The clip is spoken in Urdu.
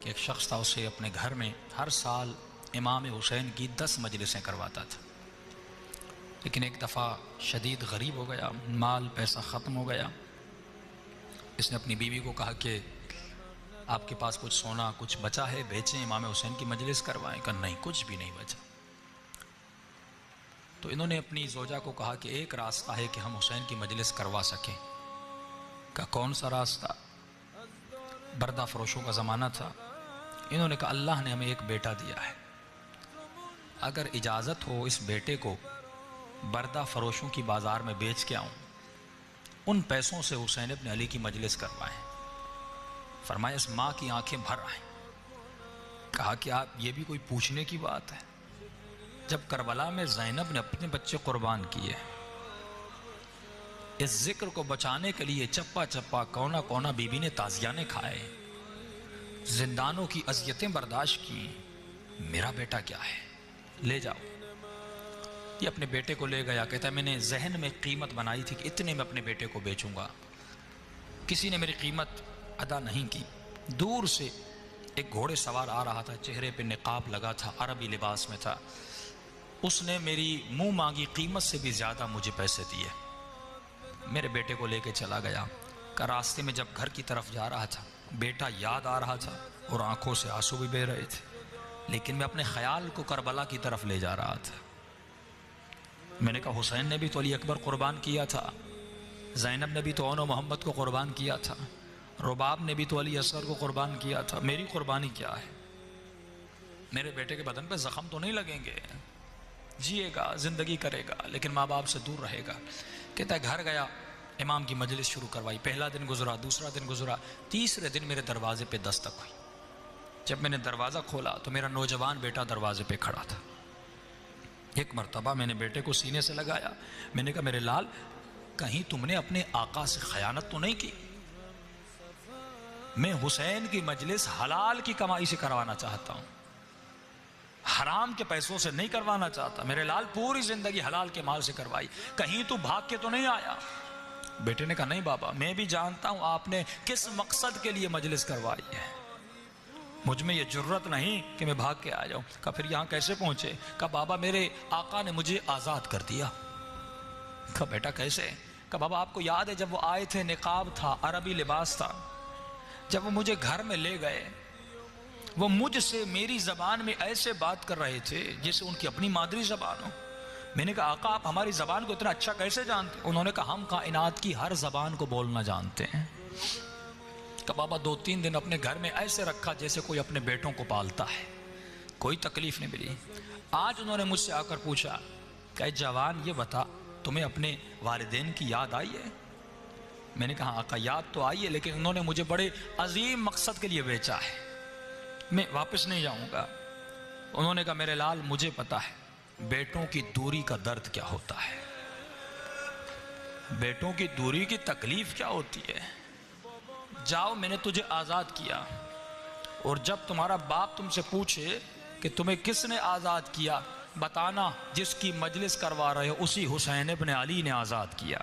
کہ ایک شخص تھا، اسے اپنے گھر میں ہر سال امام حسین کی 10 مجلسیں کرواتا تھا، لیکن ایک دفعہ شدید غریب ہو گیا، مال پیسہ ختم ہو گیا۔ اس نے اپنی بیوی کو کہا کہ آپ کے پاس کچھ سونا کچھ بچا ہے، بیچیں، امام حسین کی مجلس کروائیں۔ کہا نہیں، کچھ بھی نہیں بچا۔ تو انہوں نے اپنی زوجہ کو کہا کہ ایک راستہ ہے کہ ہم حسین کی مجلس کروا سکیں۔ کہا کون سا راستہ؟ بردہ فروشوں کا زمانہ تھا۔ انہوں نے کہا اللہ نے ہمیں ایک بیٹا دیا ہے، اگر اجازت ہو اس بیٹے کو بردہ فروشوں کی بازار میں بیچ کے آؤں، ان پیسوں سے حسین ابن علی کی مجلس کروائیں۔ فرمایا اس ماں کی آنکھیں بھر آئیں۔ کہا کہ آپ یہ بھی کوئی پوچھنے کی بات ہے؟ جب کربلا میں زینب نے اپنے بچے قربان کیے، اس ذکر کو بچانے کے لیے چپا چپا کونا کونا بی بی نے تازیانے کھائے، زندانوں کی اذیتیں برداشت کی، میرا بیٹا کیا ہے، لے جاؤ۔ یہ اپنے بیٹے کو لے گیا، کہتا ہے میں نے ذہن میں قیمت بنائی تھی کہ اتنے میں اپنے بیٹے کو بیچوں گا، کسی نے میری قیمت ادا نہیں کی۔ دور سے ایک گھوڑے سوار آ رہا تھا، چہرے پہ نقاب لگا تھا، عربی لباس میں تھا، اس نے میری منہ مانگی قیمت سے بھی زیادہ مجھے پیسے دیے، میرے بیٹے کو لے کے چلا گیا۔ کہ راستے میں جب گھر کی طرف جا رہا تھا، بیٹا یاد آ رہا تھا اور آنکھوں سے آنسو بھی بہہ رہے تھے، لیکن میں اپنے خیال کو کربلا کی طرف لے جا رہا تھا۔ میں نے کہا حسین نے بھی تو علی اکبر قربان کیا تھا، زینب نے بھی تو اون و محمد کو قربان کیا تھا، رباب نے بھی تو علی اصغر کو قربان کیا تھا، میری قربانی کیا ہے؟ میرے بیٹے کے بدن پہ زخم تو نہیں لگیں گے، جیے گا، زندگی کرے گا، لیکن ماں باپ سے دور رہے گا۔ کہتا ہے گھر گیا، امام کی مجلس شروع کروائی، پہلا دن گزرا، دوسرا دن گزرا، تیسرے دن میرے دروازے پہ دستک ہوئی۔ جب میں نے دروازہ کھولا تو میرا نوجوان بیٹا دروازے پہ کھڑا تھا۔ ایک مرتبہ میں نے بیٹے کو سینے سے لگایا، میں نے کہا میرے لال، کہیں تم نے اپنے آقا سے خیانت تو نہیں کی؟ میں حسین کی مجلس حلال کی کمائی سے کروانا چاہتا ہوں، حرام کے پیسوں سے نہیں کروانا چاہتا۔ میرے لال پوری زندگی حلال کے مال سے کروائی، کہیں تو بھاگ کے تو نہیں آیا؟ بیٹے نے کہا نہیں بابا، میں بھی جانتا ہوں آپ نے کس مقصد کے لیے مجلس کروائی ہے، مجھ میں یہ جرت نہیں کہ میں بھاگ کے آ جاؤں۔ کہا پھر یہاں کیسے پہنچے؟ کہا بابا میرے آقا نے مجھے آزاد کر دیا۔ کہا بیٹا کیسے؟ کہا بابا آپ کو یاد ہے جب وہ آئے تھے، نقاب تھا، عربی لباس تھا، جب وہ مجھے گھر میں لے گئے، وہ مجھ سے میری زبان میں ایسے بات کر رہے تھے جیسے ان کی اپنی مادری زبان ہو۔ میں نے کہا آقا آپ ہماری زبان کو اتنا اچھا کیسے جانتے؟ انہوں نے کہا ہم کائنات کی ہر زبان کو بولنا جانتے ہیں۔ کہ بابا 2-3 دن اپنے گھر میں ایسے رکھا جیسے کوئی اپنے بیٹوں کو پالتا ہے، کوئی تکلیف نہیں ملی۔ آج انہوں نے مجھ سے آ کر پوچھا کہ اے جوان یہ بتا تمہیں اپنے والدین کی یاد آئی ہے؟ میں نے کہا آقا یاد تو آئی ہے، لیکن انہوں نے مجھے بڑے عظیم مقصد کے لیے بیچا ہے، میں واپس نہیں جاؤں گا۔ انہوں نے کہا میرے لال مجھے پتا ہے بیٹوں کی دوری کا درد کیا ہوتا ہے، بیٹوں کی دوری کی تکلیف کیا ہوتی ہے۔ جاؤ میں نے تجھے آزاد کیا، اور جب تمہارا باپ تم سے پوچھے کہ تمہیں کس نے آزاد کیا، بتانا جس کی مجلس کروا رہے ہو اسی حسین ابن علی نے آزاد کیا۔